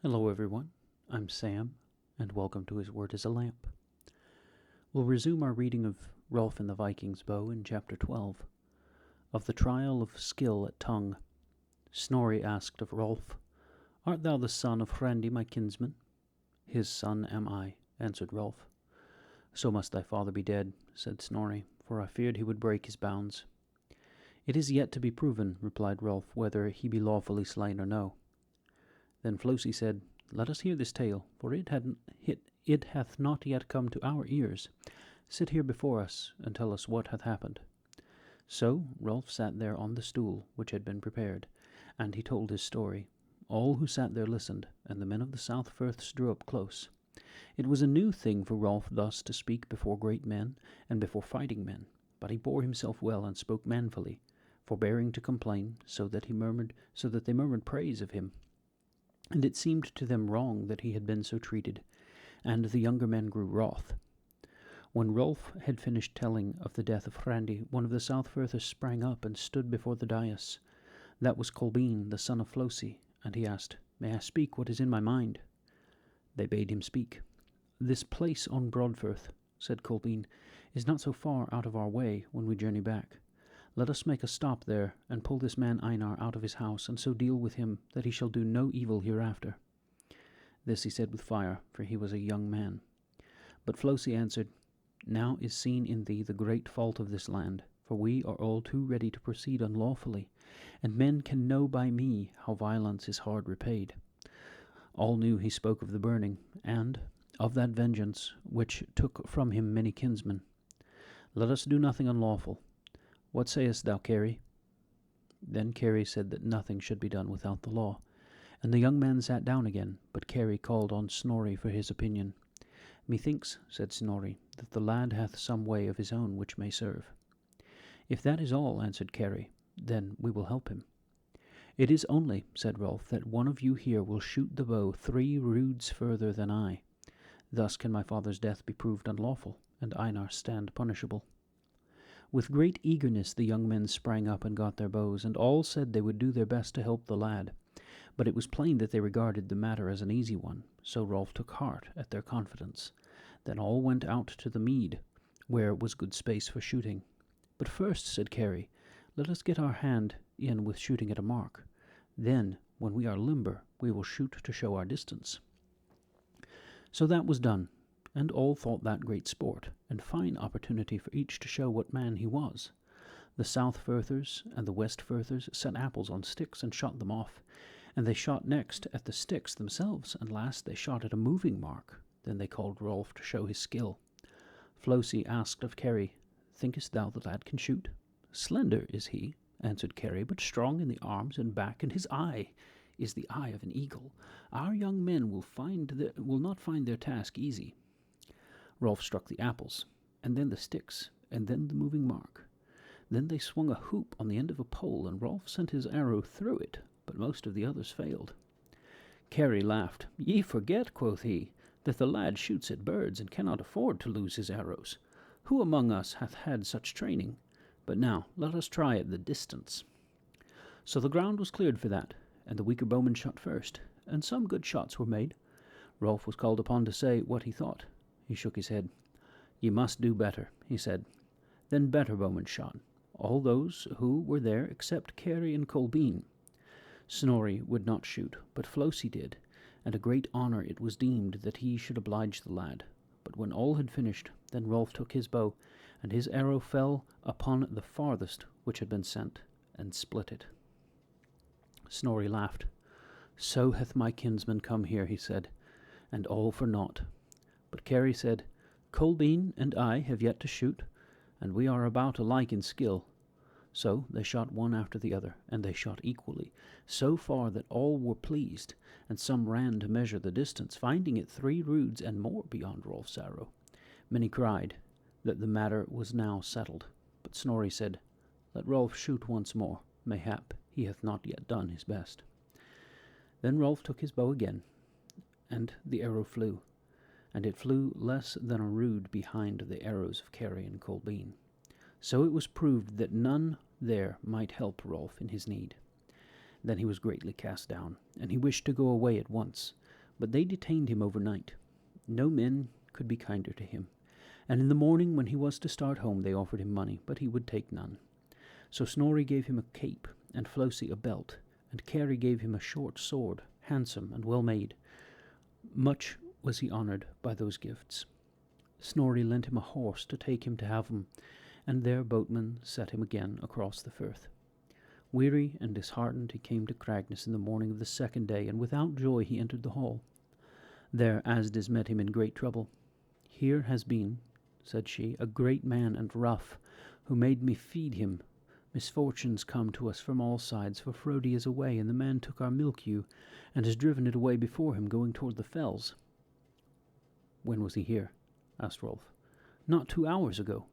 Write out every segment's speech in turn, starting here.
Hello everyone, I'm Sam, and welcome to His Word is a Lamp. We'll resume our reading of Rolf and the Vikings bow in Chapter 12. Of the trial of skill at tongue, Snorri asked of Rolf, "Art thou the son of Hrandi my kinsman?" "His son am I," answered Rolf. "So must thy father be dead," said Snorri, "for I feared he would break his bounds." "It is yet to be proven," replied Rolf, "whether he be lawfully slain or no." Then Flosi said, "Let us hear this tale, for it hath not yet come to our ears. Sit here before us, and tell us what hath happened." So Rolf sat there on the stool which had been prepared, and he told his story. All who sat there listened, and the men of the South Firths drew up close. It was a new thing for Rolf thus to speak before great men and before fighting men, but he bore himself well and spoke manfully, forbearing to complain, so that they murmured praise of him. And it seemed to them wrong that he had been so treated, and the younger men grew wroth. When Rolf had finished telling of the death of Hrandi, one of the South Firthers sprang up and stood before the dais. That was Kolbein, the son of Flosi, and he asked, "May I speak what is in my mind?" They bade him speak. "This place on Broadfirth," said Kolbein, "is not so far out of our way when we journey back. Let us make a stop there, and pull this man Einar out of his house, and so deal with him that he shall do no evil hereafter." This he said with fire, for he was a young man. But Flosi answered, "Now is seen in thee the great fault of this land, for we are all too ready to proceed unlawfully, and men can know by me how violence is hard repaid." All knew he spoke of the burning, and of that vengeance which took from him many kinsmen. "Let us do nothing unlawful. What sayest thou, Keri?" Then Keri said that nothing should be done without the law, and the young man sat down again, but Keri called on Snorri for his opinion. "Methinks," said Snorri, "that the lad hath some way of his own which may serve." "If that is all," answered Keri, "then we will help him." "It is only," said Rolf, "that one of you here will shoot the bow 3 roods further than I. Thus can my father's death be proved unlawful, and Einar stand punishable." With great eagerness the young men sprang up and got their bows, and all said they would do their best to help the lad. But it was plain that they regarded the matter as an easy one, so Rolf took heart at their confidence. Then all went out to the mead, where was good space for shooting. "But first," said Keri, "let us get our hand in with shooting at a mark. Then, when we are limber, we will shoot to show our distance." So that was done, and all thought that great sport, and fine opportunity for each to show what man he was. The South Firthers and the West Firthers set apples on sticks and shot them off, and they shot next at the sticks themselves, and last they shot at a moving mark. Then they called Rolf to show his skill. Flosi asked of Keri, "Thinkest thou the lad can shoot?" "Slender is he," answered Keri, "but strong in the arms and back, and his eye is the eye of an eagle. Our young men will not find their task easy." Rolf struck the apples, and then the sticks, and then the moving mark. Then they swung a hoop on the end of a pole, and Rolf sent his arrow through it, but most of the others failed. Keri laughed. "Ye forget," quoth he, "that the lad shoots at birds and cannot afford to lose his arrows. Who among us hath had such training? But now let us try at the distance." So the ground was cleared for that, and the weaker bowmen shot first, and some good shots were made. Rolf was called upon to say what he thought. He shook his head. "Ye must do better," he said. Then better bowmen shot, all those who were there except Keri and Kolbein. Snorri would not shoot, but Flosi did, and a great honour it was deemed that he should oblige the lad. But when all had finished, then Rolf took his bow, and his arrow fell upon the farthest which had been sent, and split it. Snorri laughed. "So hath my kinsman come here," he said, "and all for naught." But Keri said, "Kolbein and I have yet to shoot, and we are about alike in skill." So they shot one after the other, and they shot equally, so far that all were pleased, and some ran to measure the distance, finding it 3 roods and more beyond Rolf's arrow. Many cried that the matter was now settled, but Snorri said, "Let Rolf shoot once more, mayhap he hath not yet done his best." Then Rolf took his bow again, and the arrow flew, and it flew less than a rood behind the arrows of Keri and Kolbein. So it was proved that none there might help Rolf in his need. Then he was greatly cast down, and he wished to go away at once, But they detained him overnight. No men could be kinder to him, and in the morning when he was to start home they offered him money, but he would take none. So Snorri gave him a cape, and Flosi a belt, and Keri gave him a short sword, handsome and well made. Much was he honoured by those gifts. Snorri lent him a horse to take him to Havn, and their boatman set him again across the firth. Weary and disheartened, he came to Cragness in the morning of the second day, and without joy he entered the hall. There Asdis met him in great trouble. "Here has been," said she, "a great man and rough, who made me feed him. Misfortunes come to us from all sides, for Frodi is away, and the man took our milk ewe, and has driven it away before him, going toward the fells." "When was he here?" asked Rolf. "Not 2 hours ago."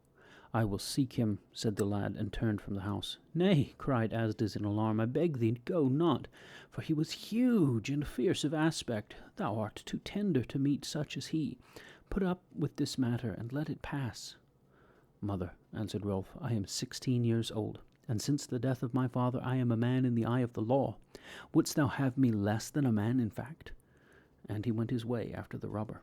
"I will seek him," said the lad, and turned from the house. "Nay," cried Asdis in alarm, "I beg thee, go not, for he was huge and fierce of aspect. Thou art too tender to meet such as he. Put up with this matter, and let it pass." "Mother," answered Rolf, "I am 16 years old, and since the death of my father I am a man in the eye of the law. Wouldst thou have me less than a man in fact?" And he went his way after the robber.